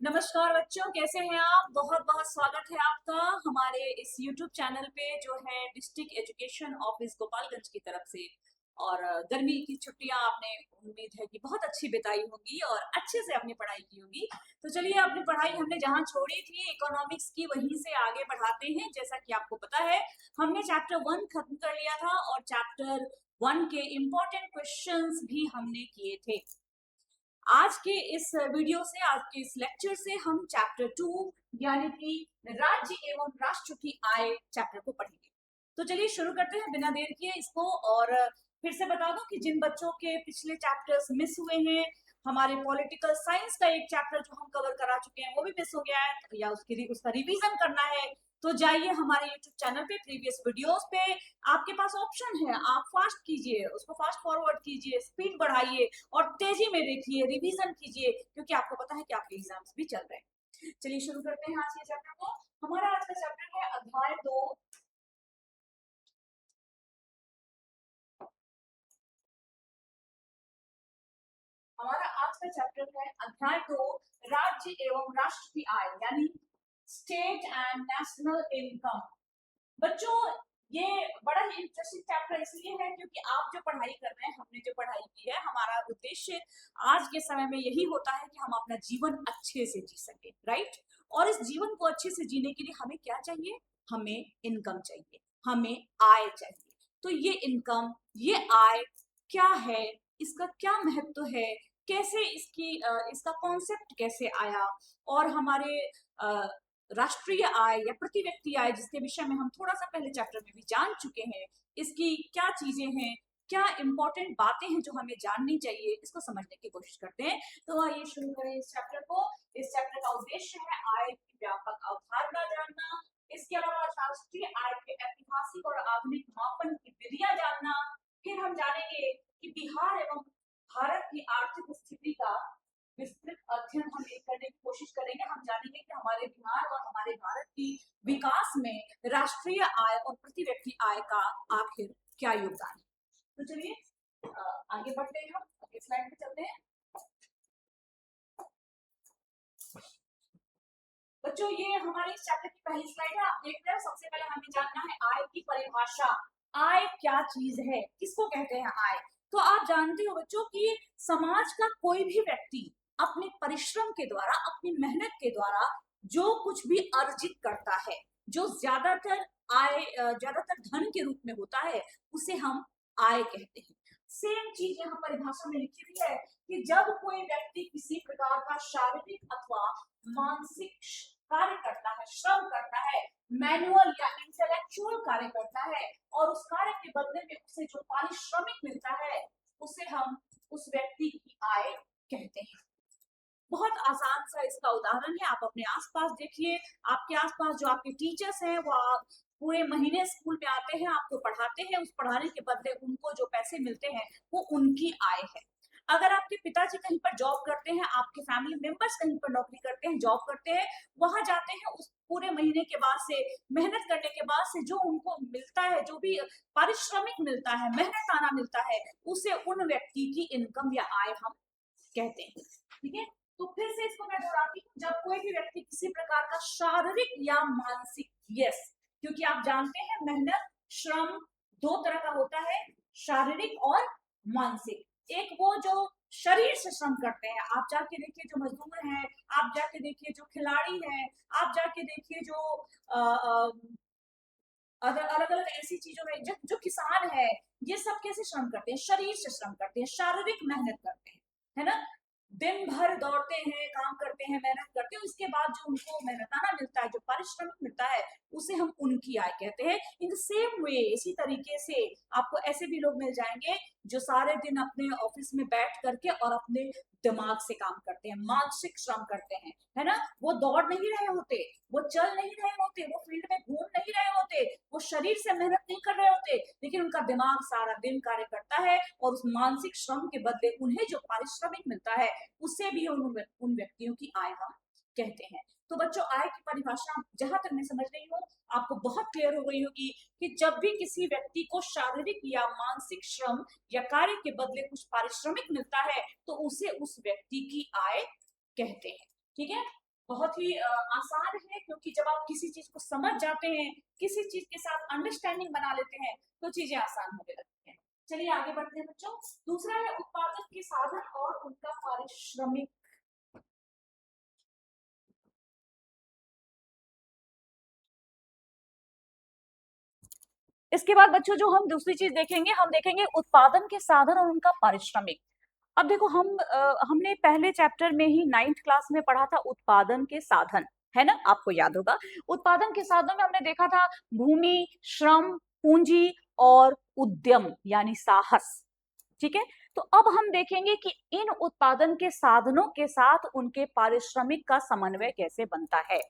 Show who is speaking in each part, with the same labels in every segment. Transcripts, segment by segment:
Speaker 1: नमस्कार बच्चों, कैसे हैं आप। बहुत बहुत स्वागत है आपका हमारे इस YouTube चैनल पे जो है डिस्ट्रिक्ट एजुकेशन ऑफिस गोपालगंज की तरफ से। और गर्मी की छुट्टियां आपने उम्मीद है कि बहुत अच्छी बिताई होगी और अच्छे से अपनी पढ़ाई की होगी। तो चलिए अपनी पढ़ाई हमने जहां छोड़ी थी इकोनॉमिक्स की वहीं से आगे बढ़ाते हैं। जैसा कि आपको पता है हमने चैप्टर 1 खत्म कर लिया था और चैप्टर 1 के इम्पोर्टेंट क्वेश्चंस भी हमने किए थे। आज के इस वीडियो से, आज के इस लेक्चर से हम चैप्टर 2 यानी कि राज्य एवं राष्ट्र की आय चैप्टर को पढ़ेंगे। तो चलिए शुरू करते हैं बिना देर किए इसको। और फिर से बता दूं कि जिन बच्चों के पिछले चैप्टर्स मिस हुए हैं, हमारे पॉलिटिकल साइंस का एक चैप्टर जो हम कवर करा चुके हैं वो भी मिस हो गया है या उसका रिवीजन करना है, तो जाइए हमारे YouTube चैनल पे प्रीवियस वीडियोस पे। आपके पास ऑप्शन है, आप फास्ट कीजिए, उसको फास्ट फॉरवर्ड कीजिए, स्पीड बढ़ाइए और तेजी में देखिए, रिवीजन कीजिए, क्योंकि आपको पता है कि आपके एग्जाम्स भी चल रहे हैं। चलिए शुरू करते हैं आज के चैप्टर को। हमारा आज का चैप्टर है अध्याय 2। हमारा आज का चैप्टर है अध्याय 2, राज्य एवं राष्ट्र की आय यानी स्टेट एंड नेशनल इनकम। बच्चों, ये बड़ा ही इंटरेस्टिंग चैप्टर इसलिए है क्योंकि आप जो पढ़ाई कर रहे हैं, हमने जो पढ़ाई की है, हमारा उद्देश्य आज के समय में यही होता है कि हम अपना जीवन अच्छे से जी सके, राइट। और इस जीवन को अच्छे से जीने के लिए हमें क्या चाहिए? हमें इनकम चाहिए, हमें आय चाहिए। तो ये इनकम, ये आय क्या है, इसका क्या महत्व है, कैसे इसका कॉन्सेप्ट कैसे आया, और हमारे राष्ट्रीय आय या प्रति व्यक्ति आय, जिसके विषय में हम थोड़ा सा पहले चैप्टर में भी जान चुके हैं, इसकी क्या चीजें हैं, क्या इंपॉर्टेंट बातें हैं जो हमें जाननी चाहिए, इसको समझने की कोशिश करते हैं। तो आइए शुरू करें इस चैप्टर को। इस चैप्टर का उद्देश्य है आय की व्यापक अवधारणा जानना, इसके अलावा राष्ट्रीय आय के ऐतिहासिक और आधुनिक मापन की विधियां जानना। फिर हम जानेंगे कि बिहार एवं भारत की आर्थिक स्थिति का विस्तृत अध्ययन हम करने की कोशिश करेंगे। हम जानेंगे कि हमारे बिहार और हमारे भारत की विकास में राष्ट्रीय आय और प्रति व्यक्ति आय का आखिर क्या योगदान है। तो चलिए आगे बढ़ते हैं, हम अगले स्लाइड पे चलते हैं। बच्चों, ये हमारे इस चैप्टर की पहली स्लाइड है, आप देख रहे हैं। सबसे पहले हमें जानना है आय की परिभाषा। आय क्या चीज है, किसको कहते हैं आय? तो आप जानते हो बच्चों कि समाज का कोई भी व्यक्ति अपने परिश्रम के द्वारा, अपनी मेहनत के द्वारा जो कुछ भी अर्जित करता है, जो ज्यादातर आय, ज्यादातर धन के रूप में होता है, उसे हम आय कहते हैं। सेम चीज यहाँ परिभाषा में लिखी हुई है कि जब कोई व्यक्ति किसी प्रकार का शारीरिक अथवा मानसिक कार्य करता है, श्रम करता है, मैनुअल या इंटेलेक्चुअल कार्य करता है, और उस कार्य के बदले में उसे जो पारिश्रमिक मिलता है, उसे हम उस व्यक्ति की आय कहते हैं। बहुत आसान सा इसका उदाहरण है, आप अपने आसपास देखिए। आपके आसपास जो आपके टीचर्स हैं वो पूरे महीने स्कूल में आते हैं, आपको पढ़ाते हैं, उस पढ़ाने के बदले उनको जो पैसे मिलते हैं वो उनकी आय है। अगर आपके पिताजी कहीं पर जॉब करते हैं, आपके फैमिली मेंबर्स कहीं पर नौकरी करते हैं, जॉब करते हैं, वहां जाते हैं, उस पूरे महीने के बाद से, मेहनत करने के बाद से जो उनको मिलता है, जो भी पारिश्रमिक मिलता है, मेहनताना मिलता है, उसे उन व्यक्ति की इनकम या आय हम कहते हैं। ठीक है, तो फिर से इसको मैं दोहराती हूँ। जब कोई भी व्यक्ति किसी प्रकार का शारीरिक या मानसिक, यस, क्योंकि आप जानते हैं मेहनत, श्रम दो तरह का होता है, शारीरिक और मानसिक। एक वो जो शरीर से श्रम करते हैं, आप जाके देखिए जो मजदूर हैं, आप जाके देखिए जो खिलाड़ी हैं, आप जाके देखिए जो अलग अलग ऐसी चीजों में जो किसान है, ये सब कैसे श्रम करते हैं? शरीर से श्रम करते हैं, शारीरिक मेहनत करते हैं, है ना। दिन भर दौड़ते हैं, काम करते हैं, मेहनत करते हैं, उसके बाद जो उनको मेहनताना मिलता है, जो पारिश्रमिक मिलता है, उसे हम उनकी आय कहते हैं। इन द सेम वे, इसी तरीके से आपको ऐसे भी लोग मिल जाएंगे जो सारे दिन अपने ऑफिस में बैठ करके और अपने दिमाग से काम करते हैं, मानसिक श्रम करते हैं, है ना। वो दौड़ नहीं रहे होते, वो चल नहीं रहे होते, वो फील्ड में घूम नहीं रहे होते, वो शरीर से मेहनत नहीं कर रहे होते, लेकिन उनका दिमाग सारा दिन कार्य करता है, और उस मानसिक श्रम के बदले उन्हें जो पारिश्रमिक मिलता है, उसे भी उन व्यक्तियों की आय हम कहते हैं। तो बच्चों, आय की परिभाषा जहां तक मैं समझ रही हूँ आपको बहुत क्लियर हो गई होगी कि जब भी किसी व्यक्ति को शारीरिक या मानसिक श्रम या कार्य के बदले कुछ पारिश्रमिक मिलता है, तो उसे उस व्यक्ति की आय कहते हैं। ठीक है, बहुत ही आसान है, क्योंकि जब आप किसी चीज को समझ जाते हैं, किसी चीज के साथ अंडरस्टैंडिंग बना लेते हैं, तो चीजें आसान होने लगती हैं। चलिए आगे बढ़ते हैं बच्चों। दूसरा है उत्पादन के साधन और उनका पारिश्रमिक। इसके बाद बच्चों जो हम दूसरी चीज देखेंगे, हम देखेंगे उत्पादन के साधन और उनका पारिश्रमिक। अब देखो हमने पहले चैप्टर में ही 9th क्लास में पढ़ा था उत्पादन के साधन, है ना, आपको याद होगा। उत्पादन के साधनों में हमने देखा था भूमि, श्रम, पूंजी और उद्यम यानी साहस। ठीक है, तो अब हम देखेंगे कि इन उत्पादन के साधनों के साथ उनके पारिश्रमिक का समन्वय कैसे बनता है।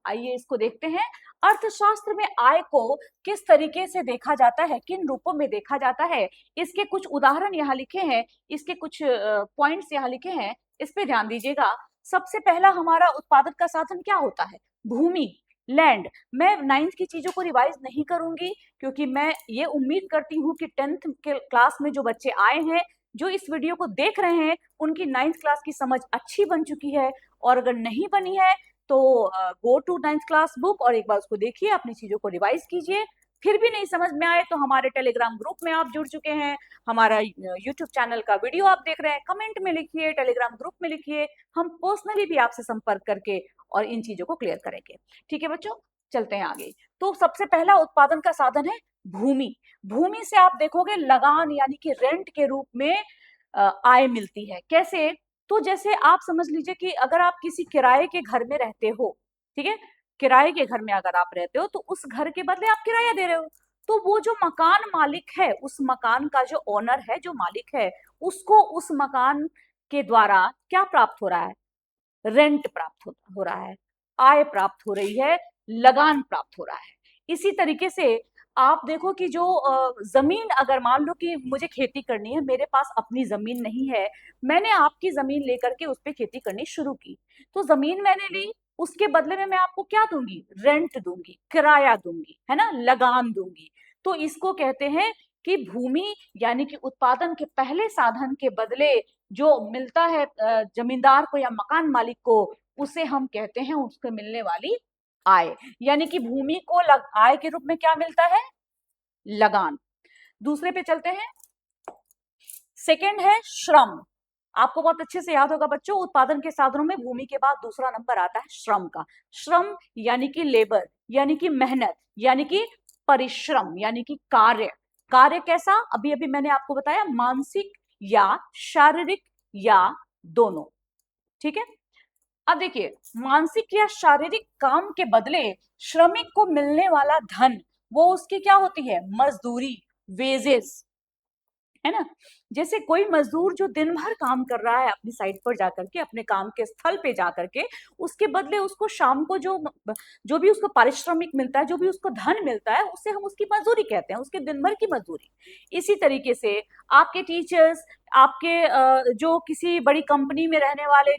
Speaker 1: आइए इसको देखते हैं। अर्थशास्त्र में आय को किस तरीके से देखा जाता है, किन रूपों में देखा जाता है, इसके कुछ उदाहरण यहाँ लिखे हैं, इसके कुछ पॉइंट्स यहाँ लिखे हैं, इस पे ध्यान दीजिएगा। सबसे पहला हमारा उत्पादन का साधन क्या होता है? भूमि, लैंड। मैं 9th की चीजों को रिवाइज नहीं करूंगी, क्योंकि मैं ये उम्मीद करती हूँ कि 10th के क्लास में जो बच्चे आए हैं, जो इस वीडियो को देख रहे हैं, उनकी 9th क्लास की समझ अच्छी बन चुकी है। और अगर नहीं बनी है तो go to 9th class book और एक बार उसको देखिए, अपनी चीजों को रिवाइज कीजिए। फिर भी नहीं समझ में आए तो हमारे टेलीग्राम ग्रुप में आप जुड़ चुके हैं, हमारा यूट्यूब चैनल का वीडियो आप देख रहे हैं, कमेंट में लिखिए, टेलीग्राम ग्रुप में लिखिए, हम पर्सनली भी आपसे संपर्क करके और इन चीजों को क्लियर करेंगे। ठीक है बच्चों, चलते हैं आगे। तो सबसे पहला उत्पादन का साधन है भूमि। भूमि से आप देखोगे लगान यानी कि रेंट के रूप में आय मिलती है। कैसे? तो जैसे आप समझ लीजिए कि अगर आप किसी किराए के घर में रहते हो, ठीक है, किराए के घर में अगर आप रहते हो तो उस घर के बदले आप किराया दे रहे हो, तो वो जो मकान मालिक है, उस मकान का जो ओनर है, जो मालिक है, उसको उस मकान के द्वारा क्या प्राप्त हो रहा है? रेंट प्राप्त हो रहा है, आय प्राप्त हो रही है, लगान प्राप्त हो रहा है। इसी तरीके से आप देखो कि जो जमीन, अगर मान लो कि मुझे खेती करनी है, मेरे पास अपनी जमीन नहीं है, मैंने आपकी जमीन लेकर के उस पर खेती करनी शुरू की, तो जमीन मैंने ली, उसके बदले में मैं आपको क्या दूंगी? रेंट दूंगी, किराया दूंगी, है ना, लगान दूंगी। तो इसको कहते हैं कि भूमि यानी कि उत्पादन के पहले साधन के बदले जो मिलता है जमींदार को या मकान मालिक को, उसे हम कहते हैं उसको मिलने वाली आय। यानी कि भूमि को आय के रूप में क्या मिलता है? लगान। दूसरे पे चलते हैं। सेकंड है श्रम। आपको बहुत अच्छे से याद होगा बच्चों, उत्पादन के साधनों में भूमि के बाद दूसरा नंबर आता है श्रम का। श्रम यानी कि लेबर, यानी कि मेहनत, यानी कि परिश्रम, यानी कि कार्य। कार्य कैसा? अभी अभी मैंने आपको बताया, मानसिक या शारीरिक या दोनों। ठीक है, अब देखिए, मानसिक या शारीरिक काम के बदले श्रमिक को मिलने वाला धन, वो उसकी क्या होती है? मजदूरी, वेजेस, है ना। जैसे कोई मजदूर जो दिन भर काम कर रहा है अपनी साइट पर जाकर के, अपने काम के स्थल पे जाकर के, उसके बदले उसको शाम को जो भी उसको पारिश्रमिक मिलता है, जो भी उसको धन मिलता है, उसे हम उसकी मजदूरी कहते हैं, उसके दिन भर की मजदूरी। इसी तरीके से आपके टीचर्स, आपके जो किसी बड़ी कंपनी में रहने वाले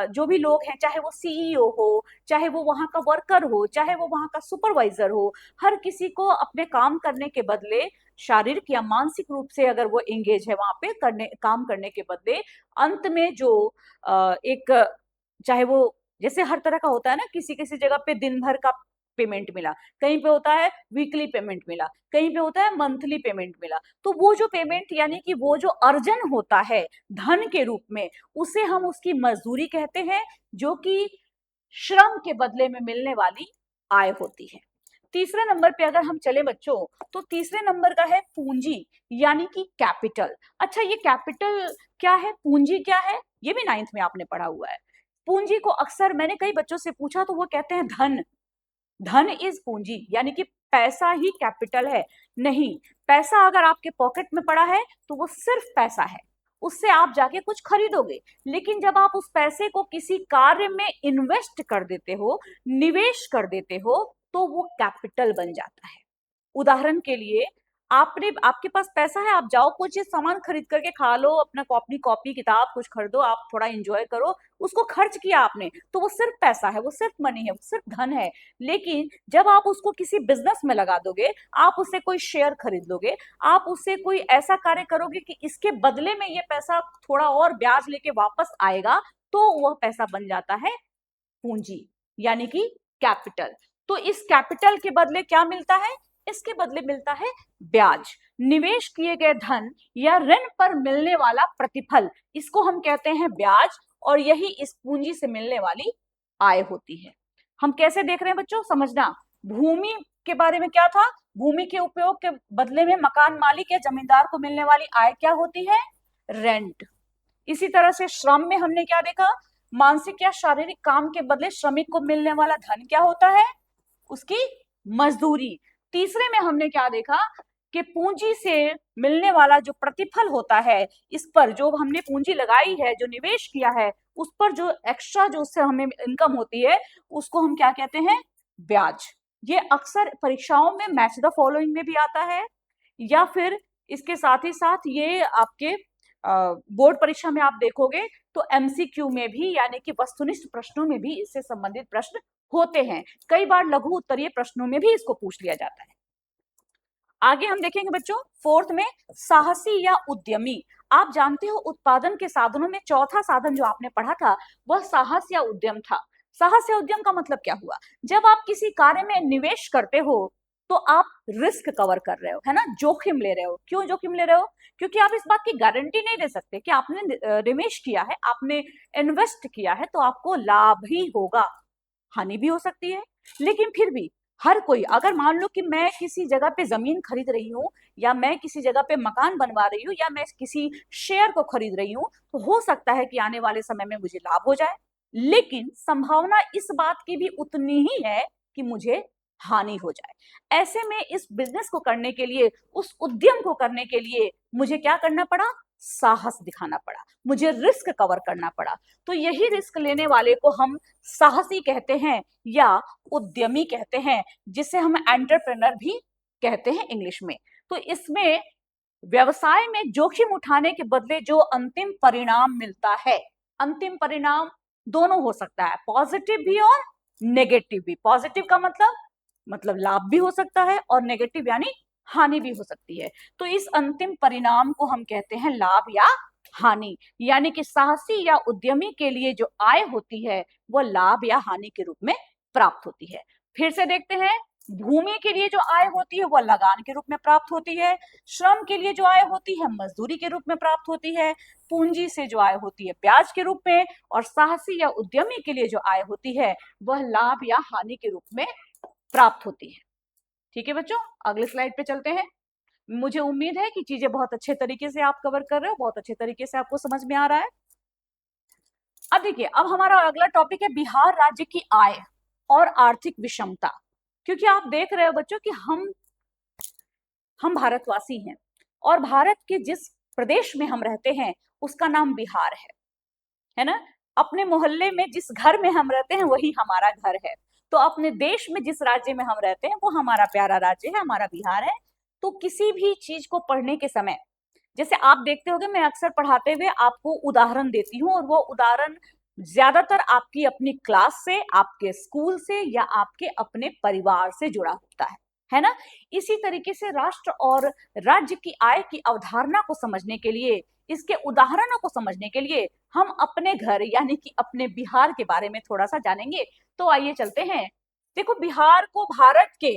Speaker 1: जो भी लोग हैं, चाहे वो सीईओ हो, चाहे वो वहां का वर्कर हो, चाहे वो वहां का सुपरवाइजर हो, हर किसी को अपने काम करने के बदले, शारीरिक या मानसिक रूप से अगर वो एंगेज है वहां पे काम करने के बदले, अंत में जो एक, चाहे वो जैसे हर तरह का होता है ना, किसी किसी जगह पे दिन भर का पेमेंट मिला, कहीं पे होता है वीकली पेमेंट मिला, कहीं पे होता है मंथली पेमेंट मिला, तो वो जो पेमेंट यानी कि वो जो अर्जन होता है धन के रूप में, उसे हम उसकी मजदूरी कहते हैं, जो कि श्रम के बदले में मिलने वाली आय होती है। तीसरे नंबर पे अगर हम चले बच्चों, तो तीसरे नंबर का है पूंजी यानी कि कैपिटल। अच्छा, ये कैपिटल क्या है, पूंजी क्या है, ये भी 9th में आपने पढ़ा हुआ है। पूंजी को अक्सर मैंने कई बच्चों से पूछा तो वो कहते हैं धन, धन इज पूंजी, यानी कि पैसा ही कैपिटल है। नहीं, पैसा अगर आपके पॉकेट में पड़ा है तो वो सिर्फ पैसा है, उससे आप जाके कुछ खरीदोगे, लेकिन जब आप उस पैसे को किसी कार्य में इन्वेस्ट कर देते हो, निवेश कर देते हो, तो वो कैपिटल बन जाता है। उदाहरण के लिए, आपके पास पैसा है, आप जाओ कुछ सामान खरीद करके खा लो, अपना कॉपी कॉपी किताब कुछ खरीदो, आप थोड़ा एंजॉय करो, उसको खर्च किया आपने, तो वो सिर्फ पैसा है, वो सिर्फ मनी है, वो सिर्फ धन है। लेकिन जब आप उसको किसी बिजनेस में लगा दोगे, आप उससे कोई शेयर खरीद लोगे, आप उससे कोई ऐसा कार्य करोगे कि इसके बदले में ये पैसा थोड़ा और ब्याज लेके वापस आएगा, तो वह पैसा बन जाता है पूंजी यानी कि कैपिटल। तो इस कैपिटल के बदले क्या मिलता है? इसके बदले मिलता है ब्याज। निवेश किए गए धन या ऋण पर मिलने वाला प्रतिफल, इसको हम कहते हैं ब्याज, और यही इस पूंजी से मिलने वाली आय होती है। हम कैसे देख रहे हैं बच्चों, समझना। भूमि के बारे में क्या था? भूमि के उपयोग के बदले में मकान मालिक या जमींदार को मिलने वाली आय क्या होती है? रेंट। इसी तरह से श्रम में हमने क्या देखा? मानसिक या शारीरिक काम के बदले श्रमिक को मिलने वाला धन क्या होता है? उसकी मजदूरी। तीसरे में हमने क्या देखा कि पूंजी से मिलने वाला जो प्रतिफल होता है, इस पर जो हमने पूंजी लगाई है, जो निवेश किया है, उस पर जो एक्स्ट्रा जो उससे हमें इनकम होती है, उसको हम क्या कहते हैं? ब्याज। ये अक्सर परीक्षाओं में मैच द फॉलोइंग में भी आता है, या फिर इसके साथ ही साथ ये आपके बोर्ड परीक्षा में आप देखोगे तो एमसीक्यू में भी, यानी कि वस्तुनिष्ठ प्रश्नों में भी इससे संबंधित प्रश्न होते हैं। कई बार लघु उत्तरीय प्रश्नों में भी इसको पूछ लिया जाता है। आगे हम देखेंगे बच्चों, फोर्थ में साहसी या उद्यमी। आप जानते हो उत्पादन के साधनों में चौथा साधन जो आपने पढ़ा था वह साहस या उद्यम था। साहस या उद्यम का मतलब क्या हुआ? जब आप किसी कार्य में निवेश करते हो तो आप रिस्क कवर कर रहे हो, है ना, जोखिम ले रहे हो। क्यों जोखिम ले रहे हो? क्योंकि आप इस बात की गारंटी नहीं दे सकते कि आपने निवेश किया है, आपने इन्वेस्ट किया है तो आपको लाभ ही होगा, हानि भी हो सकती है। लेकिन फिर भी हर कोई, अगर मान लो कि मैं किसी जगह पे जमीन खरीद रही हूँ, या मैं किसी जगह पे मकान बनवा रही हूँ, या मैं किसी शेयर को खरीद रही हूँ, तो हो सकता है कि आने वाले समय में मुझे लाभ हो जाए, लेकिन संभावना इस बात की भी उतनी ही है कि मुझे हानि हो जाए। ऐसे में इस बिजनेस को करने के लिए, उस उद्यम को करने के लिए मुझे क्या करना पड़ा? साहस दिखाना पड़ा, मुझे रिस्क कवर करना पड़ा। तो यही रिस्क लेने वाले को हम साहसी कहते हैं या उद्यमी कहते हैं, जिसे हम एंटरप्रेन्योर भी कहते हैं इंग्लिश में। तो इसमें व्यवसाय में जोखिम उठाने के बदले जो अंतिम परिणाम मिलता है, अंतिम परिणाम दोनों हो सकता है, पॉजिटिव भी और नेगेटिव भी। पॉजिटिव का मतलब लाभ भी हो सकता है, और नेगेटिव यानी हानि भी हो सकती है। तो इस अंतिम परिणाम को हम कहते हैं लाभ या हानि। यानी कि साहसी या उद्यमी के लिए जो आय होती है वह लाभ या हानि के रूप में प्राप्त होती है। फिर से देखते हैं, भूमि के लिए जो आय होती है वह लगान के रूप में प्राप्त होती है, श्रम के लिए जो आय होती है मजदूरी के रूप में प्राप्त होती है, पूंजी से जो आय होती है ब्याज के रूप में, और साहसी या उद्यमी के लिए जो आय होती है वह लाभ या हानि के रूप में प्राप्त होती है। ठीक है बच्चों, अगले स्लाइड पे चलते हैं। मुझे उम्मीद है कि चीजें बहुत अच्छे तरीके से आप कवर कर रहे हो, बहुत अच्छे तरीके से आपको समझ में आ रहा है। अब देखिए, अब हमारा अगला टॉपिक है बिहार राज्य की आय और आर्थिक विषमता। क्योंकि आप देख रहे हो बच्चों कि हम भारतवासी हैं, और भारत के जिस प्रदेश में हम रहते हैं उसका नाम बिहार है ना। अपने मोहल्ले में जिस घर में हम रहते हैं वही हमारा घर है। तो अपने देश में जिस राज्य में हम रहते हैं वो हमारा प्यारा राज्य है, हमारा बिहार है। तो किसी भी चीज को पढ़ने के समय, जैसे आप देखते होंगे मैं अक्सर पढ़ाते हुए आपको उदाहरण देती हूँ, और वो उदाहरण ज्यादातर आपकी अपनी क्लास से, आपके स्कूल से, या आपके अपने परिवार से जुड़ा होता है ना। इसी तरीके से राष्ट्र और राज्य की आय की अवधारणा को समझने के लिए, इसके उदाहरणों को समझने के लिए हम अपने घर यानी कि अपने बिहार के बारे में थोड़ा सा जानेंगे। तो आइए चलते हैं। देखो, बिहार को भारत के,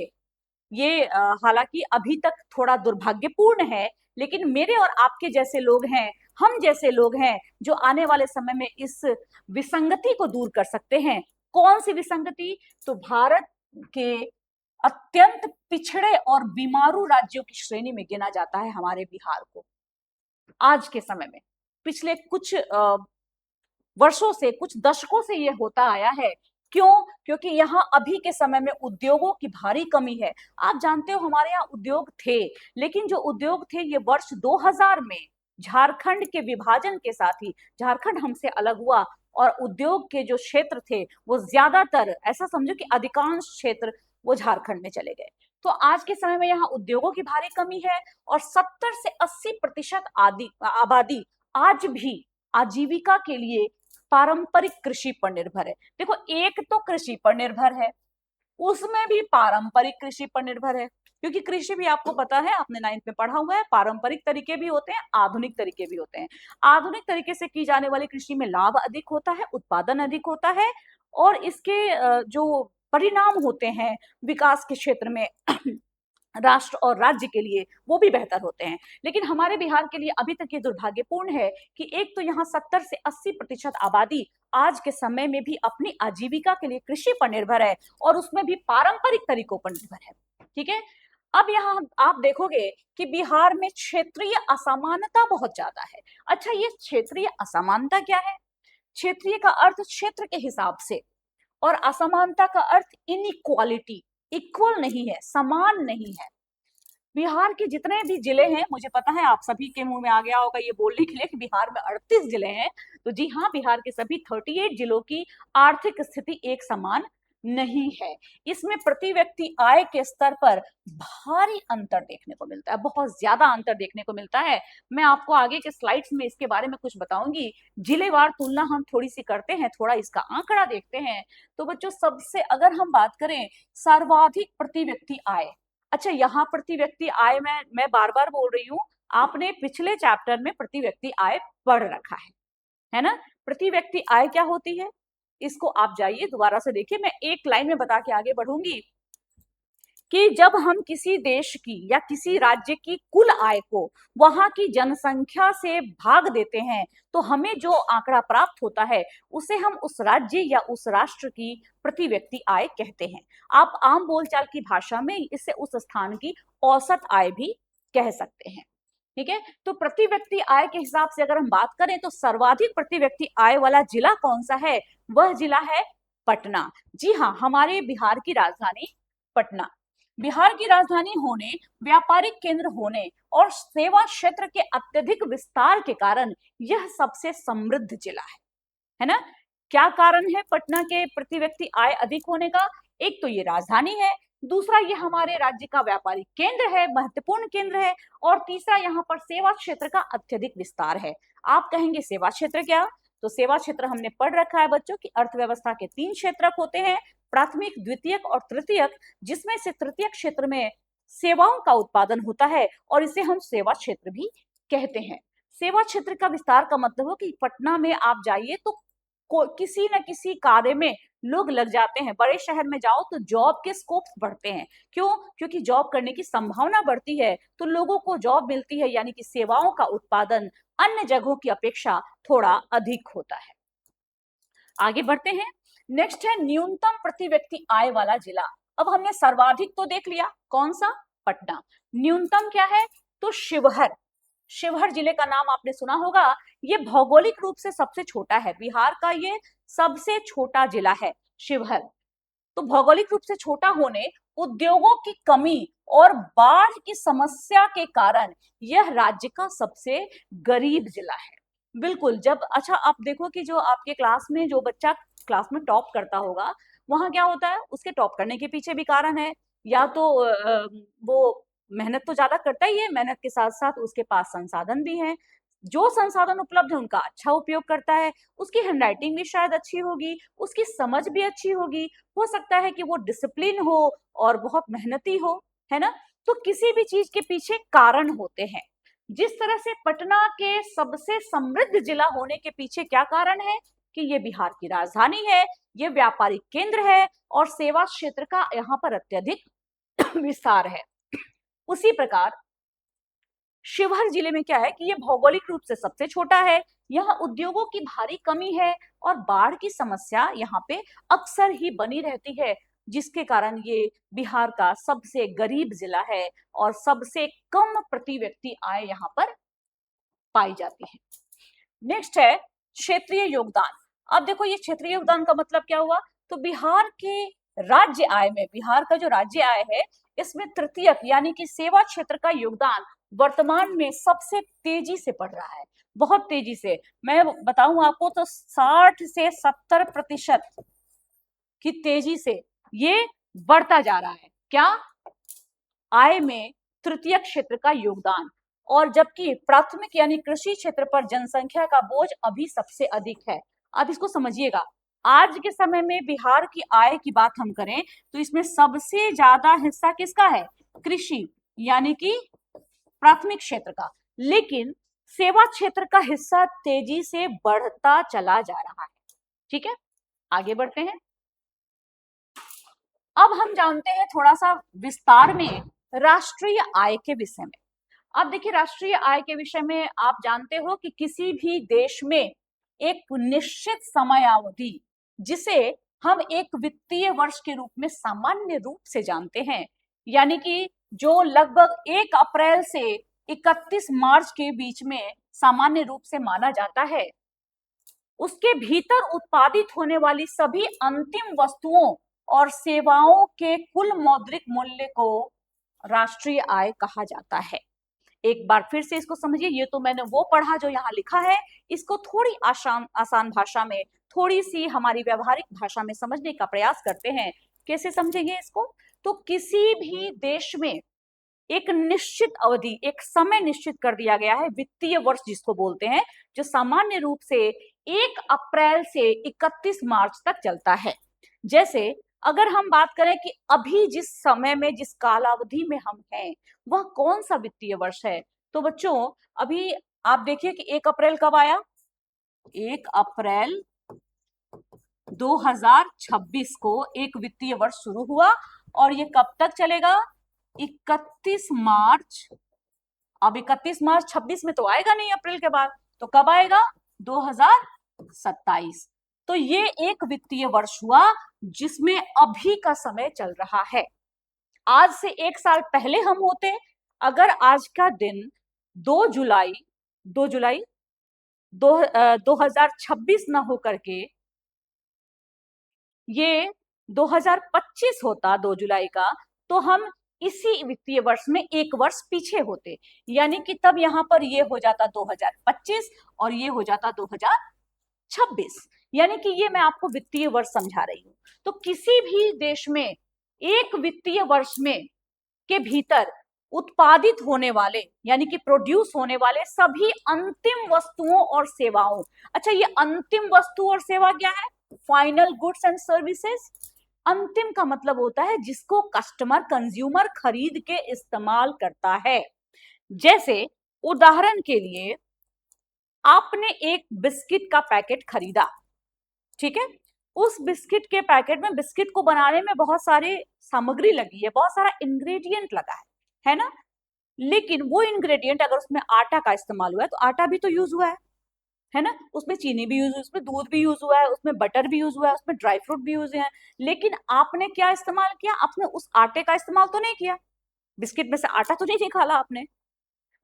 Speaker 1: ये हालांकि अभी तक थोड़ा दुर्भाग्यपूर्ण है, लेकिन मेरे और आपके जैसे लोग हैं, हम जैसे लोग हैं जो आने वाले समय में इस विसंगति को दूर कर सकते हैं। कौन सी विसंगति? तो भारत के अत्यंत पिछड़े और बीमारू राज्यों की श्रेणी में गिना जाता है हमारे बिहार को आज के समय में। पिछले कुछ वर्षों से, कुछ दशकों से ये होता आया है। क्यों? क्योंकि यहाँ अभी के समय में उद्योगों की भारी कमी है। आप जानते हो हमारे यहाँ उद्योग थे, लेकिन जो उद्योग थे ये वर्ष 2000 में झारखंड के विभाजन के साथ ही झारखंड हमसे अलग हुआ, और उद्योग के जो क्षेत्र थे वो ज्यादातर, ऐसा समझो कि अधिकांश क्षेत्र वो झारखंड में चले गए। तो आज के समय में यहाँ उद्योगों की भारी कमी है, और 70 से 80% आबादी आज भी आजीविका के लिए पारंपरिक कृषि पर निर्भर है। देखो, एक तो कृषि पर निर्भर है, उसमें भी पारंपरिक कृषि पर निर्भर है। क्योंकि कृषि भी आपको पता है, आपने 9th में पढ़ा हुआ है, पारंपरिक तरीके भी होते हैं, आधुनिक तरीके भी होते हैं। आधुनिक तरीके से की जाने वाली कृषि में लाभ अधिक होता है, उत्पादन अधिक होता है, और इसके जो परिणाम होते हैं विकास के क्षेत्र में राष्ट्र और राज्य के लिए वो भी बेहतर होते हैं। लेकिन हमारे बिहार के लिए अभी तक ये दुर्भाग्यपूर्ण है कि एक तो यहाँ 70 से 80% आबादी आज के समय में भी अपनी आजीविका के लिए कृषि पर निर्भर है और उसमें भी पारंपरिक तरीकों पर निर्भर है। ठीक है, अब यहाँ आप देखोगे कि बिहार में क्षेत्रीय असमानता बहुत ज्यादा है। अच्छा, ये क्षेत्रीय असमानता क्या है? क्षेत्रीय का अर्थ क्षेत्र के हिसाब से, और असमानता का अर्थ इनइक्वालिटी, इक्वल नहीं है, समान नहीं है। बिहार के जितने भी जिले हैं, मुझे पता है आप सभी के मुंह में आ गया होगा ये बोलने के लिए कि बिहार में 38 जिले हैं, तो जी हाँ, बिहार के सभी 38 जिलों की आर्थिक स्थिति एक समान नहीं है। इसमें प्रति व्यक्ति आय के स्तर पर भारी अंतर देखने को मिलता है, बहुत ज्यादा अंतर देखने को मिलता है। मैं आपको आगे के स्लाइड्स में इसके बारे में कुछ बताऊंगी। जिलेवार तुलना हम थोड़ी सी करते हैं, थोड़ा इसका आंकड़ा देखते हैं। तो बच्चों, सबसे अगर हम बात करें सर्वाधिक प्रति व्यक्ति आय, अच्छा यहाँ प्रति व्यक्ति आय में मैं बार बार बोल रही हूँ, आपने पिछले चैप्टर में प्रति व्यक्ति आय पढ़ रखा है ना? प्रति व्यक्ति आय क्या होती है, इसको आप जाइए दोबारा से देखिए। मैं एक लाइन में बता के आगे बढ़ूंगी कि जब हम किसी देश की या किसी राज्य की कुल आय को वहां की जनसंख्या से भाग देते हैं तो हमें जो आंकड़ा प्राप्त होता है उसे हम उस राज्य या उस राष्ट्र की प्रति व्यक्ति आय कहते हैं। आप आम बोलचाल की भाषा में इसे उस स्थान की औसत आय भी कह सकते हैं। ठीक है, तो प्रति व्यक्ति आय के हिसाब से अगर हम बात करें तो सर्वाधिक प्रति व्यक्ति आय वाला जिला कौन सा है? वह जिला है पटना। जी हाँ, हमारे बिहार की राजधानी पटना। बिहार की राजधानी होने, व्यापारिक केंद्र होने और सेवा क्षेत्र के अत्यधिक विस्तार के कारण यह सबसे समृद्ध जिला है ना? क्या कारण है पटना के प्रति व्यक्ति आय अधिक होने का? एक तो ये राजधानी है, दूसरा ये हमारे राज्य का व्यापारिक केंद्र है, महत्वपूर्ण केंद्र है, और तीसरा यहाँ पर सेवा क्षेत्र का अत्यधिक विस्तार है। आप कहेंगे सेवा क्षेत्र क्या? तो सेवा क्षेत्र हमने पढ़ रखा है बच्चों की अर्थव्यवस्था के 3 क्षेत्रक होते हैं, प्राथमिक, द्वितीयक और तृतीयक, जिसमें से तृतीयक क्षेत्र में सेवाओं का उत्पादन होता है और इसे हम सेवा क्षेत्र भी कहते हैं। सेवा क्षेत्र का विस्तार का मतलब हो कि पटना में आप जाइए तो किसी न किसी कार्य में लोग लग जाते हैं। बड़े शहर में जाओ तो जॉब के स्कोप्स बढ़ते हैं। क्यों? क्योंकि जॉब करने की संभावना बढ़ती है तो लोगों को जॉब मिलती है, यानी कि सेवाओं का उत्पादन अन्य जगहों की अपेक्षा थोड़ा अधिक होता है। आगे बढ़ते हैं। नेक्स्ट है न्यूनतम प्रति व्यक्ति आय वाला जिला। अब हमने सर्वाधिक तो देख लिया, कौन सा? पटना। न्यूनतम क्या है? तो शिवहर। शिवहर जिले का नाम आपने सुना होगा। ये भौगोलिक रूप से सबसे छोटा है, बिहार का ये सबसे छोटा जिला है शिवहर। तो भौगोलिक रूप से छोटा होने, उद्योगों की कमी और बाढ़ की समस्या के कारण यह राज्य का सबसे गरीब जिला है। बिल्कुल, जब अच्छा आप देखो कि जो आपके क्लास में जो बच्चा क्लास में टॉप करता होगा, वहां क्या होता है? उसके टॉप करने के पीछे भी कारण है। या तो वो मेहनत तो ज्यादा करता ही है, मेहनत के साथ साथ उसके पास संसाधन भी हैं। जो संसाधन उपलब्ध है उनका अच्छा उपयोग करता है, उसकी हैंडराइटिंग भी शायद अच्छी होगी, उसकी समझ भी अच्छी होगी, हो सकता है कि वो डिसिप्लिन हो और बहुत मेहनती हो, है ना? तो किसी भी चीज के पीछे कारण होते हैं। जिस तरह से पटना के सबसे समृद्ध जिला होने के पीछे क्या कारण है? कि ये बिहार की राजधानी है, ये व्यापारिक केंद्र है और सेवा क्षेत्र का यहाँ पर अत्यधिक विस्तार है। उसी प्रकार शिवहर जिले में क्या है कि ये भौगोलिक रूप से सबसे छोटा है, यहाँ उद्योगों की भारी कमी है और बाढ़ की समस्या यहाँ पे अक्सर ही बनी रहती है, जिसके कारण ये बिहार का सबसे गरीब जिला है और सबसे कम प्रति व्यक्ति आय यहाँ पर पाई जाती है। नेक्स्ट है क्षेत्रीय योगदान। अब देखो ये क्षेत्रीय योगदान का मतलब क्या हुआ? तो बिहार के राज्य आय में, बिहार का जो राज्य आय है इसमें तृतीयक यानी कि सेवा क्षेत्र का योगदान वर्तमान में सबसे तेजी से बढ़ रहा है, बहुत तेजी से। मैं बताऊं आपको तो 60 से 70% की तेजी से ये बढ़ता जा रहा है। क्या? आय में तृतीय क्षेत्र का योगदान। और जबकि प्राथमिक यानी कृषि क्षेत्र पर जनसंख्या का बोझ अभी सबसे अधिक है। अब इसको समझिएगा, आज के समय में बिहार की आय की बात हम करें तो इसमें सबसे ज्यादा हिस्सा किसका है? कृषि यानी कि प्राथमिक क्षेत्र का। लेकिन सेवा क्षेत्र का हिस्सा तेजी से बढ़ता चला जा रहा है। ठीक है, आगे बढ़ते हैं। अब हम जानते हैं थोड़ा सा विस्तार में राष्ट्रीय आय के विषय में। अब देखिए, राष्ट्रीय आय के विषय में आप जानते हो कि किसी भी देश में एक निश्चित समयावधि, जिसे हम एक वित्तीय वर्ष के रूप में सामान्य रूप से जानते हैं, यानी कि जो लगभग 1 अप्रैल से 31 मार्च के बीच में सामान्य रूप से माना जाता है, उसके भीतर उत्पादित होने वाली सभी अंतिम वस्तुओं और सेवाओं के कुल मौद्रिक मूल्य को राष्ट्रीय आय कहा जाता है। एक बार फिर से इसको समझिए, ये तो मैंने वो पढ़ा जो यहाँ लिखा है, इसको थोड़ी आसान भाषा में, थोड़ी सी हमारी व्यवहारिक भाषा में समझने का प्रयास करते हैं। कैसे समझेंगे इसको? तो किसी भी देश में एक निश्चित अवधि, एक समय निश्चित कर दिया गया है, वित्तीय वर्ष जिसको बोलते हैं, जो सामान्य रूप से 1 अप्रैल से 31 मार्च तक चलता है। जैसे अगर हम बात करें कि अभी जिस समय में, जिस कालावधि में हम हैं, वह कौन सा वित्तीय वर्ष है, तो बच्चों अभी आप देखिए कि 1 अप्रैल कब आया? 1 अप्रैल 2026 को एक वित्तीय वर्ष शुरू हुआ और ये कब तक चलेगा? 31 मार्च। अब 31 मार्च 26 में तो आएगा नहीं, अप्रैल के बाद, तो कब आएगा? 2027। तो ये एक वित्तीय वर्ष हुआ जिसमें अभी का समय चल रहा है। आज से 1 साल पहले हम होते, अगर आज का दिन 2 जुलाई 2026 ना हो करके ये 2025 होता 2 जुलाई का, तो हम इसी वित्तीय वर्ष में 1 वर्ष पीछे होते, यानी कि तब यहां पर ये हो जाता 2025 और ये हो जाता 2026। यानी कि ये मैं आपको वित्तीय वर्ष समझा रही हूं। तो किसी भी देश में एक वित्तीय वर्ष में के भीतर उत्पादित होने वाले, यानी कि प्रोड्यूस होने वाले सभी अंतिम वस्तुओं और सेवाओं, अच्छा ये अंतिम वस्तु और सेवा क्या है? Final goods and services. अंतिम का मतलब होता है जिसको कस्टमर, कंज्यूमर खरीद के इस्तेमाल करता है। जैसे उदाहरण के लिए आपने एक बिस्किट का पैकेट खरीदा, ठीक है, उस बिस्किट के पैकेट में, बिस्किट को बनाने में बहुत सारी सामग्री लगी है, बहुत सारा इंग्रेडिएंट लगा है ना? लेकिन वो इंग्रेडिएंट अगर उसमें आटा का इस्तेमाल हुआ है तो आटा भी तो यूज हुआ है ना? उसमें चीनी भी यूज हुई, उसमें दूध भी यूज हुआ है, उसमें बटर भी यूज हुआ है, उसमें ड्राई फ्रूट भी यूज है। लेकिन आपने क्या इस्तेमाल किया? आपने उस आटे का इस्तेमाल तो नहीं किया, बिस्किट में से आटा तो नहीं निकाला आपने,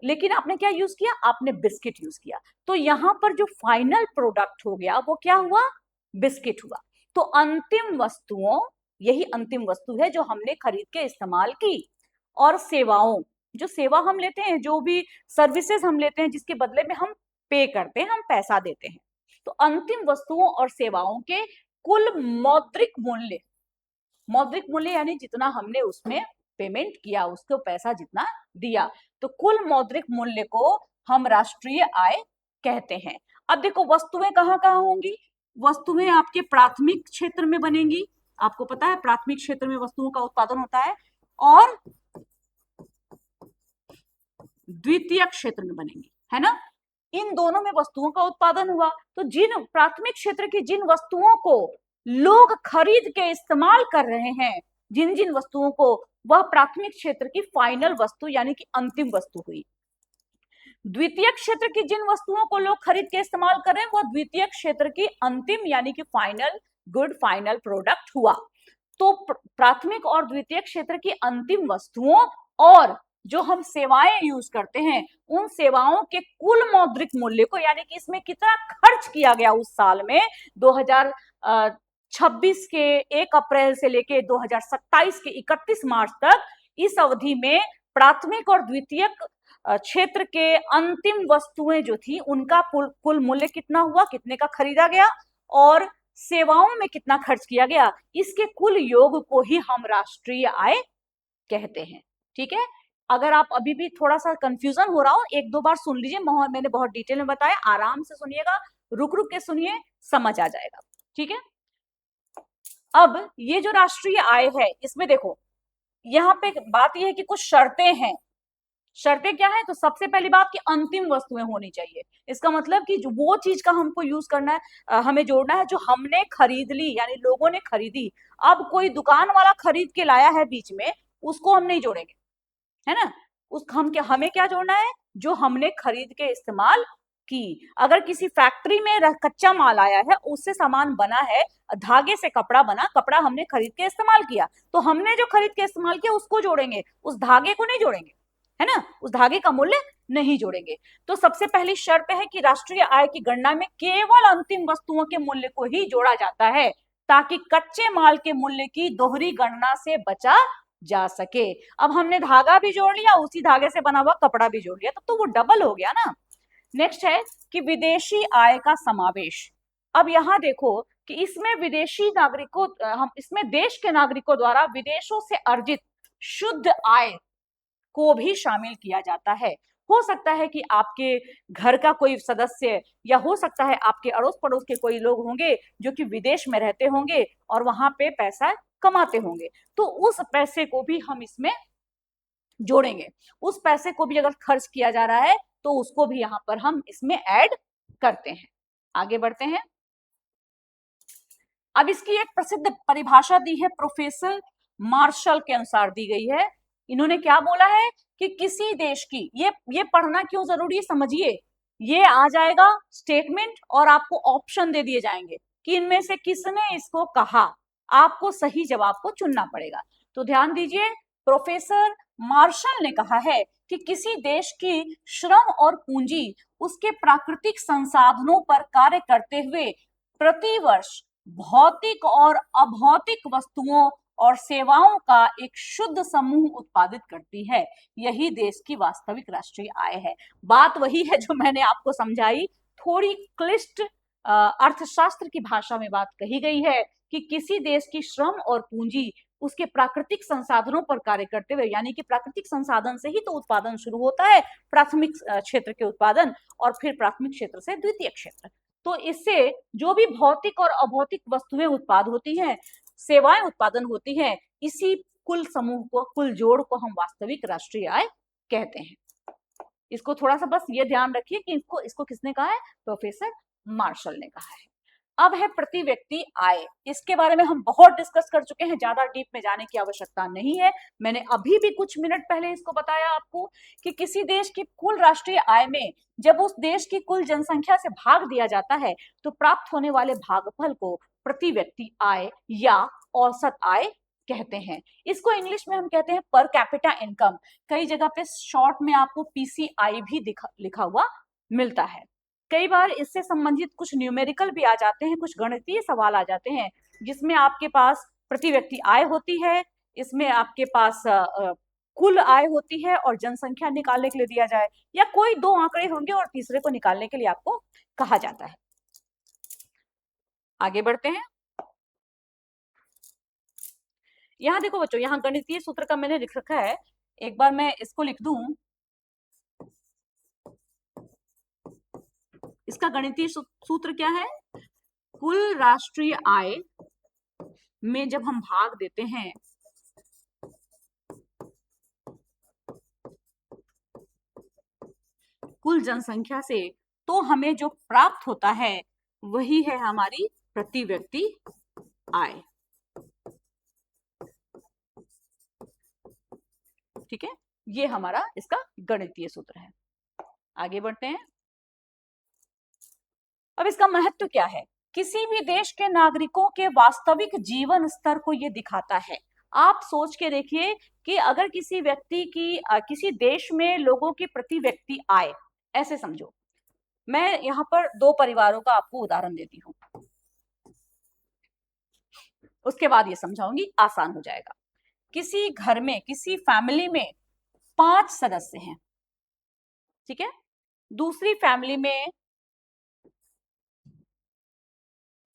Speaker 1: लेकिन आपने क्या यूज किया? आपने बिस्किट यूज किया। तो यहाँ पर जो फाइनल प्रोडक्ट हो गया वो क्या हुआ? बिस्किट हुआ। तो अंतिम वस्तुओं, यही अंतिम वस्तु है जो हमने खरीद के इस्तेमाल की। और सेवाओं, जो सेवा हम लेते हैं, जो भी सर्विसेज हम लेते हैं, जिसके बदले में हम पे करते हैं, हम पैसा देते हैं, तो अंतिम वस्तुओं और सेवाओं के कुल मौद्रिक मूल्य, मौद्रिक मूल्य यानी जितना हमने उसमें पेमेंट किया, उसको पैसा जितना दिया, तो कुल मौद्रिक मूल्य को हम राष्ट्रीय आय कहते हैं। अब देखो वस्तुएं कहाँ कहाँ होंगी? वस्तुएं आपके प्राथमिक क्षेत्र में बनेंगी, आपको पता है प्राथमिक क्षेत्र में वस्तुओं का उत्पादन होता है, और द्वितीय क्षेत्र में बनेंगी, है ना? इन दोनों में वस्तुओं का उत्पादन हुआ, तो जिन प्राथमिक क्षेत्र की जिन वस्तुओं को लोग खरीद के इस्तेमाल कर रहे हैं, जिन जिन वस्तुओं को, वह प्राथमिक क्षेत्र की फाइनल वस्तु यानी कि अंतिम वस्तु हुई। द्वितीय क्षेत्र की जिन वस्तुओं को लोग खरीद के इस्तेमाल कर रहे हैं, वह द्वितीय क्षेत्र की अंतिम यानी कि फाइनल गुड, फाइनल प्रोडक्ट हुआ। तो प्राथमिक और द्वितीय क्षेत्र की अंतिम वस्तुओं और जो हम सेवाएं यूज करते हैं, उन सेवाओं के कुल मौद्रिक मूल्य को, यानी कि इसमें कितना खर्च किया गया उस साल में, 2026 के 1 अप्रैल से लेके 2027 के 31 मार्च तक, इस अवधि में प्राथमिक और द्वितीय क्षेत्र के अंतिम वस्तुएं जो थी, उनका कुल मूल्य कितना हुआ, कितने का खरीदा गया, और सेवाओं में कितना खर्च किया गया, इसके कुल योग को ही हम राष्ट्रीय आय कहते हैं। ठीक है, अगर आप अभी भी थोड़ा सा कंफ्यूजन हो रहा हो, 1-2 बार सुन लीजिए, मैंने बहुत डिटेल में बताया, आराम से सुनिएगा, रुक रुक के सुनिए, समझ आ जाएगा। ठीक है, अब ये जो राष्ट्रीय आय है, इसमें देखो यहाँ पे बात यह है कि कुछ शर्तें हैं शर्तें क्या है? तो सबसे पहली बात कि अंतिम वस्तुएं होनी चाहिए। इसका मतलब कि जो वो चीज का हमको यूज करना है, हमें जोड़ना है जो हमने खरीद ली, यानी लोगों ने खरीदी। अब कोई दुकान वाला खरीद के लाया है बीच में, उसको हम नहीं जोड़ेंगे, है ना। उस हमें क्या जोड़ना है? जो हमने खरीद के इस्तेमाल की। अगर किसी फैक्ट्री में कच्चा माल आया है, उससे सामान बना है, धागे से कपड़ा बना, कपड़ा हमने खरीद के इस्तेमाल किया, तो हमने जो खरीद के इस्तेमाल किया उसको जोड़ेंगे, उस धागे को नहीं जोड़ेंगे, है ना। उस धागे का मूल्य नहीं जोड़ेंगे। तो सबसे पहली शर्त है कि राष्ट्रीय आय की गणना में केवल अंतिम वस्तुओं के मूल्य को ही जोड़ा जाता है, ताकि कच्चे माल के मूल्य की दोहरी गणना से बचा जा सके। अब हमने धागा भी जोड़ लिया, उसी धागे से बना हुआ कपड़ा भी जोड़ लिया, तब तो वो डबल हो गया ना। नेक्स्ट है कि विदेशी आय का समावेश। अब यहां देखो कि इसमें विदेशी नागरिकों, हम इसमें देश के नागरिकों द्वारा विदेशों से अर्जित शुद्ध आय को भी शामिल किया जाता है। हो सकता है कि आपके घर का कोई सदस्य, या हो सकता है आपके अड़ोस पड़ोस के कोई लोग होंगे जो कि विदेश में रहते होंगे और वहां पे पैसा कमाते होंगे, तो उस पैसे को भी हम इसमें जोड़ेंगे। उस पैसे को भी अगर खर्च किया जा रहा है तो उसको भी यहां पर हम इसमें ऐड करते हैं। आगे बढ़ते हैं। अब इसकी एक प्रसिद्ध परिभाषा दी है, प्रोफेसर मार्शल के अनुसार दी गई है। इन्होंने क्या बोला है कि किसी देश की, ये पढ़ना क्यों जरूरी है समझिए। ये आ जाएगा स्टेटमेंट और आपको ऑप्शन दे दिए जाएंगे कि इनमें से किसने इसको कहा, आपको सही जवाब को चुनना पड़ेगा। तो ध्यान दीजिए, प्रोफेसर मार्शल ने कहा है कि किसी देश की श्रम और पूंजी उसके प्राकृतिक संसाधनों पर कार्य करते हुए प्रतिवर्ष भौतिक और अभौतिक वस्तुओं और सेवाओं का एक शुद्ध समूह उत्पादित करती है। यही देश की वास्तविक राष्ट्रीय आय है। बात वही है जो मैंने आपको समझाई, थोड़ी क्लिष्ट अर्थशास्त्र की भाषा में बात कही गई है कि किसी देश की श्रम और पूंजी उसके प्राकृतिक संसाधनों पर कार्य करते हुए, यानी कि प्राकृतिक संसाधन से ही तो उत्पादन शुरू होता है, प्राथमिक क्षेत्र के उत्पादन, और फिर प्राथमिक क्षेत्र से द्वितीय क्षेत्र। तो इससे जो भी भौतिक और अभौतिक वस्तुएं उत्पाद होती हैं, सेवाएं उत्पादन होती हैं, इसी कुल समूह को, कुल जोड़ को हम वास्तविक राष्ट्रीय आय कहते हैं। इसको थोड़ा सा बस ये ध्यान रखिए कि इसको किसने कहा है? प्रोफेसर मार्शल ने कहा है। अब है प्रति व्यक्ति आय। इसके बारे में हम बहुत डिस्कस कर चुके हैं, ज्यादा डीप में जाने की आवश्यकता नहीं है। मैंने अभी भी कुछ मिनट पहले इसको बताया आपको कि किसी देश की कुल राष्ट्रीय आय में जब उस देश की कुल जनसंख्या से भाग दिया जाता है तो प्राप्त होने वाले भागफल को प्रति व्यक्ति आय या औसत आय कहते हैं। इसको इंग्लिश में हम कहते हैं पर कैपिटा इनकम। कई जगह पे शॉर्ट में आपको पीसीआई भी लिखा हुआ मिलता है। कई बार इससे संबंधित कुछ न्यूमेरिकल भी आ जाते हैं, कुछ गणितीय सवाल आ जाते हैं जिसमें आपके पास प्रति व्यक्ति आय होती है, इसमें आपके पास कुल आय होती है और जनसंख्या निकालने के लिए दिया जाए, या कोई दो आंकड़े होंगे और तीसरे को निकालने के लिए आपको कहा जाता है। आगे बढ़ते हैं। यहां देखो बच्चों, यहां गणितीय सूत्र का मैंने लिख रखा है, एक बार मैं इसको लिख दूं। इसका गणितीय सूत्र क्या है? कुल राष्ट्रीय आय में जब हम भाग देते हैं कुल जनसंख्या से, तो हमें जो प्राप्त होता है वही है हमारी प्रति व्यक्ति आय। ठीक है, ये हमारा इसका गणितीय सूत्र है। आगे बढ़ते हैं। अब इसका महत्व क्या है? किसी भी देश के नागरिकों के वास्तविक जीवन स्तर को ये दिखाता है। आप सोच के देखिए कि अगर किसी व्यक्ति की किसी देश में लोगों की प्रति व्यक्ति आय, ऐसे समझो, मैं यहाँ पर दो परिवारों का आपको उदाहरण देती हूँ, उसके बाद ये समझाऊंगी, आसान हो जाएगा। किसी घर में, किसी फैमिली में 5 सदस्य हैं, ठीक है। दूसरी फैमिली में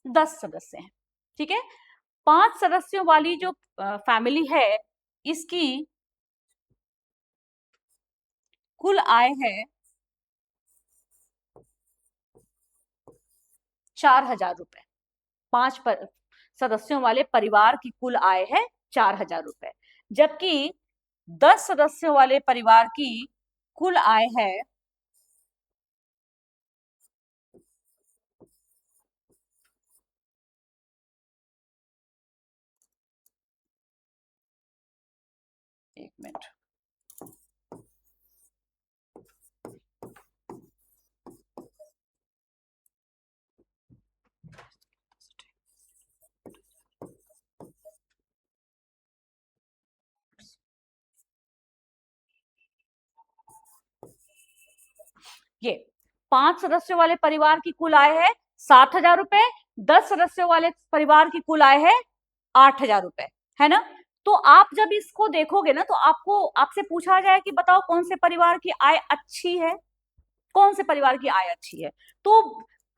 Speaker 1: 10 सदस्य हैं, ठीक है। 5 सदस्यों वाली जो फैमिली है, इसकी कुल आय है 4,000 रुपए। 5 सदस्यों वाले परिवार की कुल आय है 4,000 रुपए, जबकि 10 सदस्यों वाले परिवार की कुल आय है एक मिनट, ये 5 सदस्यों वाले परिवार की कुल आय है 7,000 रुपए, 10 सदस्यों वाले परिवार की कुल आय है 8,000 रुपए, है ना। तो आप जब इसको देखोगे ना, तो आपको आपसे पूछा जाए कि बताओ कौन से परिवार की आय अच्छी है, कौन से परिवार की आय अच्छी है, तो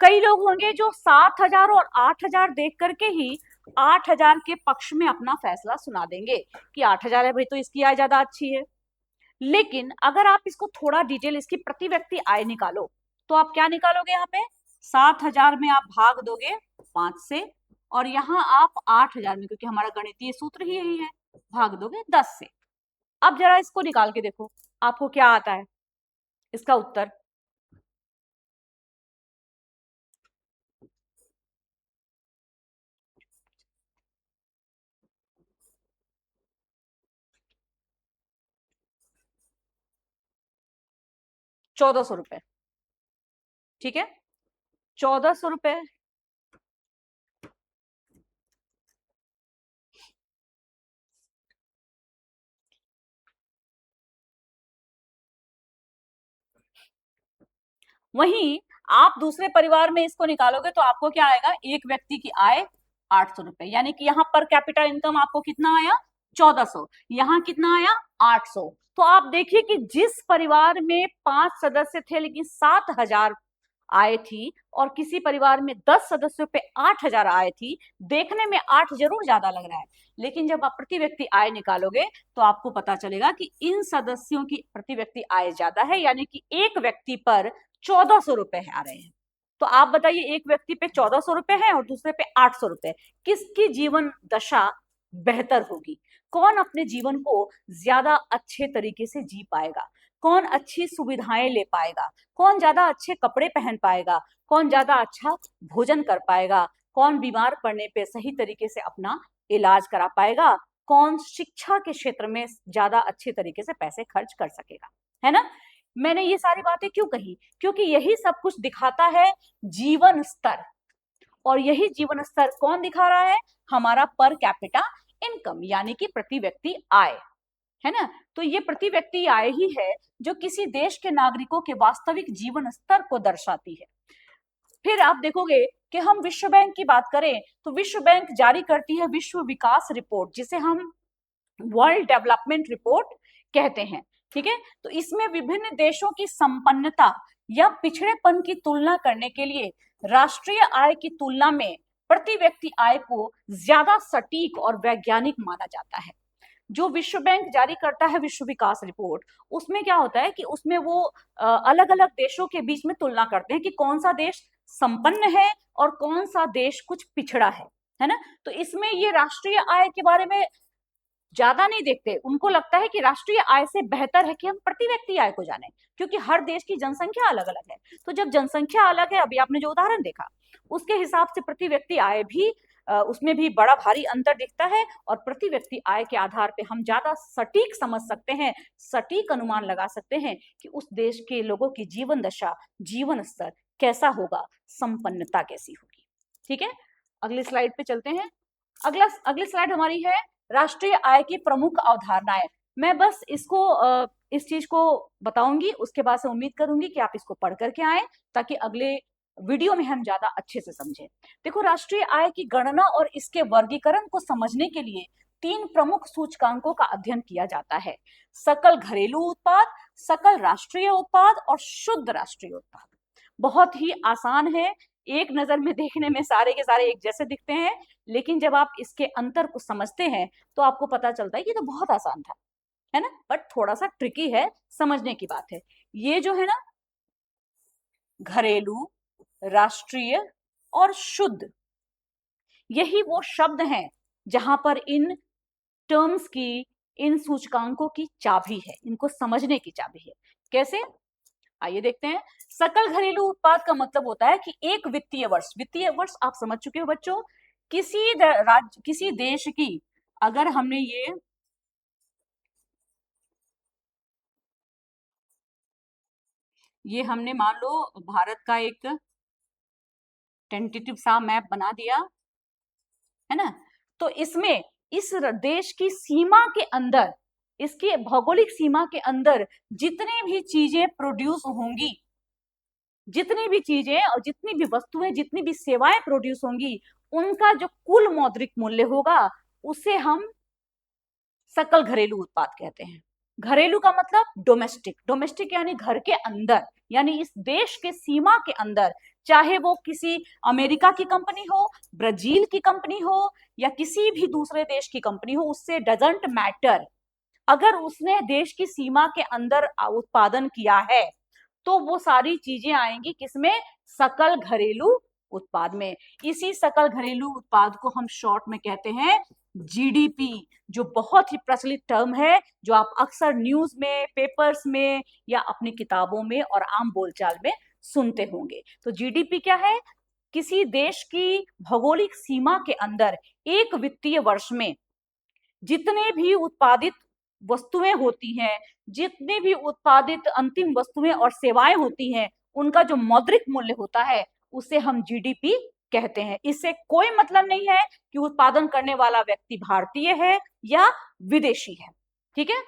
Speaker 1: कई लोग होंगे जो 7,000 और 8,000 देख करके ही 8,000 के पक्ष में अपना फैसला सुना देंगे कि 8,000 है भाई तो इसकी आय ज्यादा अच्छी है। लेकिन अगर आप इसको थोड़ा डिटेल, इसकी प्रति व्यक्ति आय निकालो, तो आप क्या निकालोगे, यहाँ पे 7,000 में आप भाग दोगे 5 से, और यहाँ आप 8,000 में, क्योंकि हमारा गणितीय सूत्र ही यही है, भाग दोगे 10 से। अब जरा इसको निकाल के देखो आपको क्या आता है इसका उत्तर। 1,400 रुपए, ठीक है, 1,400 रुपए। वहीं आप दूसरे परिवार में इसको निकालोगे तो आपको क्या आएगा, एक व्यक्ति की आय 800 रुपए, यानी कि यहाँ पर कैपिटल इनकम आपको कितना आया 1,400, यहाँ कितना आया 800। तो आप देखिए कि जिस परिवार में 5 सदस्य थे लेकिन 7,000 आय थी, और किसी परिवार में 10 सदस्यों पे 8,000 आय थी, देखने में 8 जरूर ज्यादा लग रहा है, लेकिन जब आप प्रति व्यक्ति आय निकालोगे तो आपको पता चलेगा कि इन सदस्यों की प्रति व्यक्ति आय ज्यादा है, यानी कि एक व्यक्ति पर 1,400 रुपए आ रहे हैं। तो आप बताइए, एक व्यक्ति पे 1,400 रुपए है और दूसरे पे 800 रुपए, किसकी जीवन दशा बेहतर होगी, कौन अपने जीवन को ज्यादा अच्छे तरीके से जी पाएगा, कौन अच्छी सुविधाएं ले पाएगा, कौन ज्यादा अच्छे कपड़े पहन पाएगा, कौन ज्यादा अच्छा भोजन कर पाएगा, कौन बीमार पड़ने पे सही तरीके से अपना इलाज करा पाएगा, कौन शिक्षा के क्षेत्र में ज्यादा अच्छे तरीके से पैसे खर्च कर सकेगा, है ना। मैंने ये सारी बातें क्यों कही, क्योंकि यही सब कुछ दिखाता है जीवन स्तर, और यही जीवन स्तर कौन दिखा रहा है, हमारा पर कैपिटा इनकम, यानी कि प्रति व्यक्ति आय, है ना। तो ये प्रति व्यक्ति आय ही है जो किसी देश के नागरिकों के वास्तविक जीवन स्तर को दर्शाती है। फिर आप देखोगे कि हम विश्व बैंक की बात करें तो विश्व बैंक जारी करती है विश्व विकास रिपोर्ट, जिसे हम वर्ल्ड डेवलपमेंट रिपोर्ट कहते हैं, ठीक है। तो इसमें विभिन्न देशों की संपन्नता या पिछड़ेपन की तुलना करने के लिए राष्ट्रीय आय की तुलना में प्रति व्यक्ति आय को ज्यादा सटीक और वैज्ञानिक माना जाता है। जो विश्व बैंक जारी करता है विश्व विकास रिपोर्ट, उसमें क्या होता है कि उसमें वो अलग अलग देशों के बीच में तुलना करते हैं कि कौन सा देश संपन्न है और कौन सा देश कुछ पिछड़ा है ना। तो इसमें ये राष्ट्रीय आय के बारे में ज्यादा नहीं देखते, उनको लगता है कि राष्ट्रीय आय से बेहतर है कि हम प्रति व्यक्ति आय को जाने, क्योंकि हर देश की जनसंख्या अलग अलग है। तो जब जनसंख्या अलग है, अभी आपने जो उदाहरण देखा उसके हिसाब से प्रति व्यक्ति आय भी उसमें भी बड़ा भारी अंतर दिखता है, और प्रति व्यक्ति आय के आधार पे हम ज्यादा सटीक समझ सकते हैं, सटीक अनुमान लगा सकते हैं कि उस देश के लोगों की जीवन दशा, जीवन स्तर कैसा होगा, संपन्नता कैसी होगी, ठीक है। अगली स्लाइड पे चलते हैं। अगली स्लाइड हमारी है राष्ट्रीय आय की प्रमुख अवधारणाएं। मैं बस इसको इस चीज को बताऊंगी, उसके बाद से उम्मीद करूंगी कि आप इसको पढ़ करके आए, ताकि अगले वीडियो में हम ज्यादा अच्छे से समझें। देखो, राष्ट्रीय आय की गणना और इसके वर्गीकरण को समझने के लिए 3 प्रमुख सूचकांकों का अध्ययन किया जाता है: सकल घरेलू उत्पाद, सकल राष्ट्रीय उत्पाद और शुद्ध राष्ट्रीय उत्पाद। बहुत ही आसान है, एक नजर में देखने में सारे के सारे एक जैसे दिखते हैं, लेकिन जब आप इसके अंतर को समझते हैं तो आपको पता चलता है कि तो बहुत आसान था, है ना, बट थोड़ा सा ट्रिकी है, समझने की बात है। ये जो है ना, घरेलू, राष्ट्रीय और शुद्ध, यही वो शब्द हैं जहां पर इन टर्म्स की, इन सूचकांकों की चाबी है, इनको समझने की चाबी है। कैसे, आइए देखते हैं। सकल घरेलू उत्पाद का मतलब होता है कि एक वित्तीय वर्ष आप समझ चुके हो बच्चों, किसी देश की, अगर हमने ये हमने मान लो भारत का एक टेंटेटिव सा मैप बना दिया है ना, तो इसमें इस देश की सीमा के अंदर, इसकी भौगोलिक सीमा के अंदर जितनी भी चीजें प्रोड्यूस होंगी, जितनी भी चीजें और जितनी भी वस्तुएं, जितनी भी सेवाएं प्रोड्यूस होंगी, उनका जो कुल मौद्रिक मूल्य होगा उसे हम सकल घरेलू उत्पाद कहते हैं। घरेलू का मतलब डोमेस्टिक, डोमेस्टिक यानी घर के अंदर, यानी इस देश के सीमा के अंदर, चाहे वो किसी अमेरिका की कंपनी हो, ब्राजील की कंपनी हो या किसी भी दूसरे देश की कंपनी हो, उससे डजंट मैटर, अगर उसने देश की सीमा के अंदर उत्पादन किया है तो वो सारी चीजें आएंगी किसमें, सकल घरेलू उत्पाद में। इसी सकल घरेलू उत्पाद को हम शॉर्ट में कहते हैं जीडीपी, जो बहुत ही प्रचलित टर्म है, जो आप अक्सर न्यूज में, पेपर्स में या अपनी किताबों में और आम बोलचाल में सुनते होंगे। तो जीडीपी क्या है, किसी देश की भौगोलिक सीमा के अंदर एक वित्तीय वर्ष में जितने भी उत्पादित वस्तुएं होती हैं, जितने भी उत्पादित अंतिम वस्तुएं और सेवाएं होती हैं, उनका जो मौद्रिक मूल्य होता है उसे हम जीडीपी कहते हैं। इससे कोई मतलब नहीं है कि उत्पादन करने वाला व्यक्ति भारतीय है या विदेशी है, ठीक है।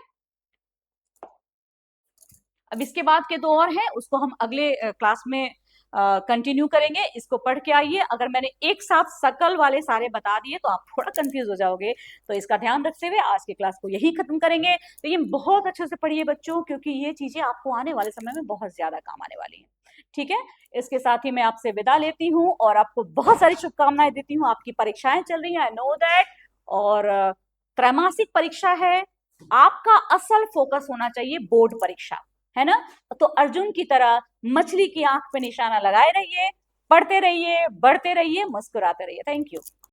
Speaker 1: अब इसके बाद के दो और हैं, उसको हम अगले क्लास में कंटिन्यू करेंगे। इसको पढ़ के आइए। अगर मैंने एक साथ सकल वाले सारे बता दिए तो आप थोड़ा कंफ्यूज हो जाओगे, तो इसका ध्यान रखते हुए आज की क्लास को यही खत्म करेंगे। लेकिन बहुत अच्छे से पढ़िए बच्चों, क्योंकि ये चीजें आपको आने वाले समय में बहुत ज्यादा काम आने वाली हैं, ठीक है। इसके साथ ही मैं आपसे विदा लेती हूँ और आपको बहुत सारी शुभकामनाएं देती हूँ। आपकी परीक्षाएं चल रही हैं, आई नो दैट, और त्रैमासिक परीक्षा है। आपका असल फोकस होना चाहिए बोर्ड परीक्षा, है ना। तो अर्जुन की तरह मछली की आंख पे निशाना लगाए रहिए, पढ़ते रहिए, बढ़ते रहिए, मुस्कुराते रहिए। Thank you.